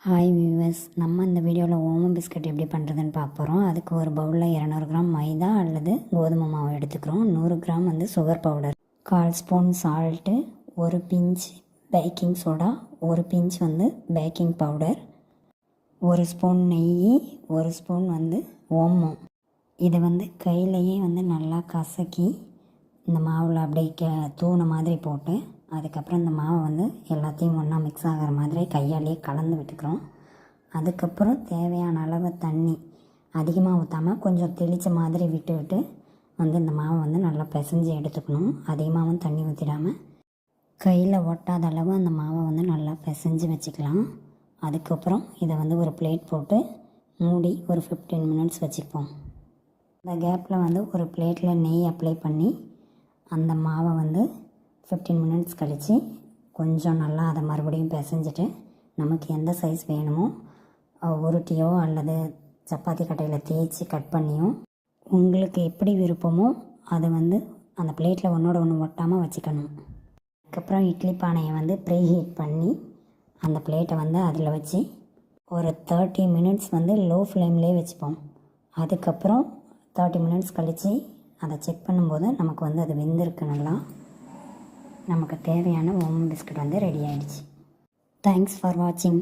Hi viewers, நம்ம இந்த வீடியோவில் ஓமம் பிஸ்கட் எப்படி பண்ணுறதுன்னு பார்க்க போகிறோம். அதுக்கு ஒரு பவுலில் 200 கிராம் மைதா அல்லது கோதுமை மாவு எடுத்துக்கிறோம். 100 gram sugar powder, 1/4 spoon salt, ஒரு பிஞ்ச் பேக்கிங் சோடா, ஒரு பிஞ்ச் பேக்கிங் பவுடர், ஒரு ஸ்பூன் நெய், ஒரு ஸ்பூன் ஓமம். இதை கையிலையே நல்லா கசக்கி இந்த மாவில் அப்படியே தூண மாதிரி போட்டு அதுக்கப்புறம் இந்த மாவை எல்லாத்தையும் ஒன்றா மிக்ஸ் ஆகிற மாதிரி கையாலேயே கலந்து விட்டுக்கிறோம். அதுக்கப்புறம் தேவையான அளவு தண்ணி அதிகமாக ஊற்றாமல் கொஞ்சம் தெளித்த மாதிரி விட்டு இந்த மாவை நல்லா பிசைஞ்சு எடுத்துக்கணும். அதிகமாகவும் தண்ணி ஊற்றிடாமல் கையில் ஒட்டாத அளவு அந்த மாவை நல்லா பிசைஞ்சு வச்சுக்கலாம். அதுக்கப்புறம் இதை ஒரு பிளேட் போட்டு மூடி ஒரு 15 மினிட்ஸ் வச்சுப்போம். இந்த கேப்பில் ஒரு பிளேட்டில் நெய் அப்ளை பண்ணி அந்த மாவை 15 மினிட்ஸ் கழித்து கொஞ்சம் நல்லா அதை மறுபடியும் பிசைஞ்சிட்டு நமக்கு எந்த சைஸ் வேணுமோ உருட்டியோ அல்லது சப்பாத்தி கட்டையில் தேய்ச்சி கட் பண்ணியோ உங்களுக்கு எப்படி விருப்பமோ அதை அந்த பிளேட்டில் ஒன்றோட ஒன்று ஒட்டாமல் வச்சுக்கணும். அதுக்கப்புறம் இட்லி பானையை ப்ரீ ஹீட் பண்ணி அந்த பிளேட்டை அதில் வச்சு ஒரு 30 மினிட்ஸ் லோ ஃப்ளேம்லேயே வச்சுப்போம். அதுக்கப்புறம் 30 மினிட்ஸ் கழித்து அதை செக் பண்ணும்போது நமக்கு அது வெந்திருக்கு. நல்லா நமக்கு தேவையான ஓமம் பிஸ்கட் ரெடி ஆகிடுச்சு. தேங்க்ஸ் ஃபார் வாட்சிங்.